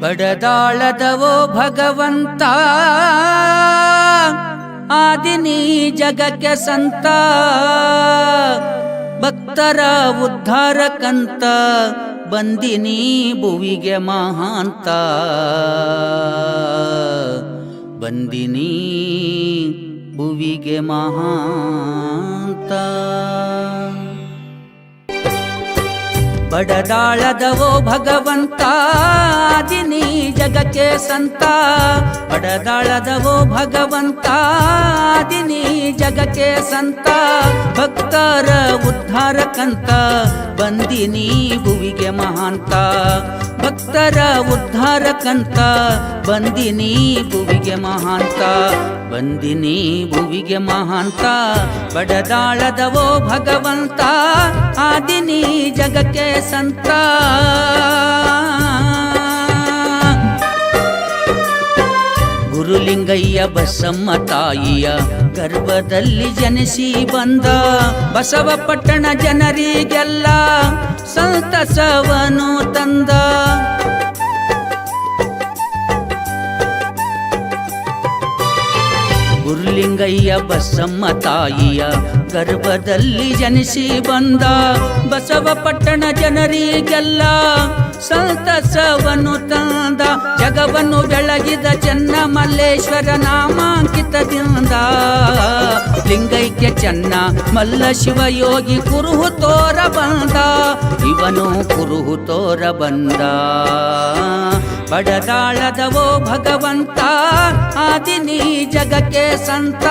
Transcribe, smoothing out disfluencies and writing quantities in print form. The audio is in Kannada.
ಬಡದಾಳದವೋ ಭಗವಂತ ಆದಿನಿ ಜಗಕ್ಕೆ ಸಂತ ಭಕ್ತರ ಉದ್ಧಾರಕಂತ ಬಂದಿನಿ ಭುವಿಗೆ ಮಹಾಂತ ಬಂದಿನಿ ಭುವಿಗೆ ಮಹಾಂತ ಬಡದಾಳದವೋ ಭಗವಂತ ಆದಿನಿ ಜಗಕ್ಕೆ ಸಂತ ಬಡದಾಳದವೋ ಭಗವಂತ ಆದಿನಿ ಜಗಕ್ಕೆ ಸಂತ ಭಕ್ತರ ಉದ್ಧಾರಕಂತ ಬಂದಿನಿ ಭುವಿಗೆ ಮಹಾಂತ ಭಕ್ತರ ಉದ್ಧಾರಕಂತ ಬಂದಿನಿ ಭುವಿಗೆ ಮಹಾಂತ ಬಂದಿನಿ ಭುವಿಗೆ ಮಹಾಂತ ಬಡದಾಳದವೋ ಭಗವಂತ ಆದಿನಿ ಜಗಕ್ಕೆ ಸಂತ ಗುರುಲಿಂಗಯ್ಯ ಬಸಮ್ಮ ತಾಯಿಯ ಗರ್ಭದಲ್ಲಿ ಜನಿಸಿ ಬಂದ ಬಸವಪಟ್ಟಣ ಜನರಿಗೆಲ್ಲ ಸಂತಸವನು ತಂದ ಗುರುಲಿಂಗಯ್ಯ ಬಸಮ್ಮ ತಾಯಿಯ ಗರ್ಭದಲ್ಲಿ ಜನಿಸಿ ಬಂದ ಬಸವಪಟ್ಟಣ ಜನರಿಗೆಲ್ಲ ಸಂತಸವನ್ನು ತಂದ ಜಗವನ್ನು ಬೆಳಗಿದ ಚೆನ್ನ ಮಲ್ಲೇಶ್ವರ ನಾಮಾಂಕಿತದಿಂದ ಲಿಂಗೈಕ್ಯ ಚೆನ್ನ ಮಲ್ಲ ಶಿವಯೋಗಿ ಕುರುಹು ತೋರ ಬಂದ ಇವನು ಕುರುಹು ತೋರ ಬಂದ ಬಡದಾಳದವೋ ಭಗವಂತ ಆದಿನಿ ಜಗಕ್ಕೆ ಸಂತ